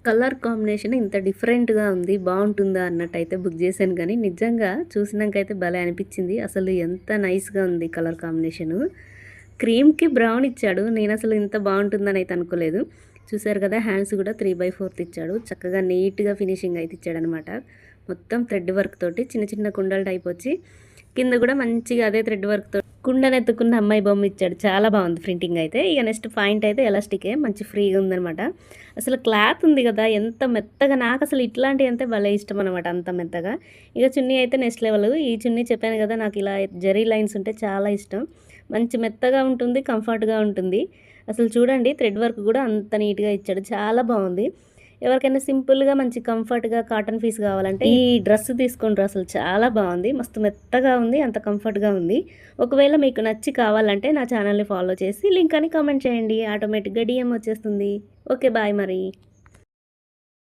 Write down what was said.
Colour combination ఇంత డిఫరెంట్‌గా ఉంది. బావుంటుందా అన్నట్టయితే బుక్ చేశాను గానీ, నిజంగా చూసినంకైతే భలే అనిపిచ్చింది. అసలు ఎంత నైస్‌గా ఉంది కలర్ కాంబినేషను. క్రీమ్‌కి బ్రౌన్ ఇచ్చాడు. నేనసలు ఇంత బావుంటుందనైతే అనుకోలేదు. చూసారు కదా! హ్యాండ్స్ కూడా 3/4 ఇచ్చాడు. చక్కగా నీట్‌గా ఫినిషింగ్ అయితే ఇచ్చాడనమాట. మొత్తం థ్రెడ్ వర్క్ తోటి చిన్న చిన్న కుండల టైప్ వచ్చి, కింద కూడా మంచిగా అదే థ్రెడ్ వర్క్‌తో కుండనెత్తుకున్న అమ్మాయి బొమ్మ ఇచ్చాడు. చాలా బాగుంది ప్రింటింగ్ అయితే. ఇక నెక్స్ట్ పాయింట్ అయితే ఎలాస్టికే మంచి ఫ్రీగా ఉందనమాట. అసలు క్లాత్ ఉంది కదా! ఎంత మెత్తగా, నాకసలు ఇట్లాంటివి అంటే భలే ఇష్టం అనమాట, అంత మెత్తగా. ఇక చున్నీ అయితే నెక్స్ట్ లెవెల్. ఈ చున్నీ చెప్పాను కదా! నాకు ఇలా జరీ లైన్స్ ఉంటే చాలా ఇష్టం. మంచి మెత్తగా ఉంటుంది, కంఫర్ట్‌గా ఉంటుంది. అసలు చూడండి థ్రెడ్ వర్క్ కూడా అంత నీట్‌గా ఇచ్చాడు. చాలా బాగుంది. ఎవరికైనా సింపుల్‌గా మంచి కంఫర్ట్‌గా కాటన్ పీస్ కావాలంటే ఈ డ్రెస్ తీసుకోండి, అసలు చాలా బాగుంది. మస్తు మెత్తగా ఉంది, అంత కంఫర్ట్‌గా ఉంది. ఒకవేళ మీకు నచ్చి కావాలంటే నా ఛానల్‌ని ఫాలో చేసి లింక్ అని కామెంట్ చేయండి. ఆటోమేటిక్‌గా డీఎం వచ్చేస్తుంది. ఓకే, బాయ్ మరి.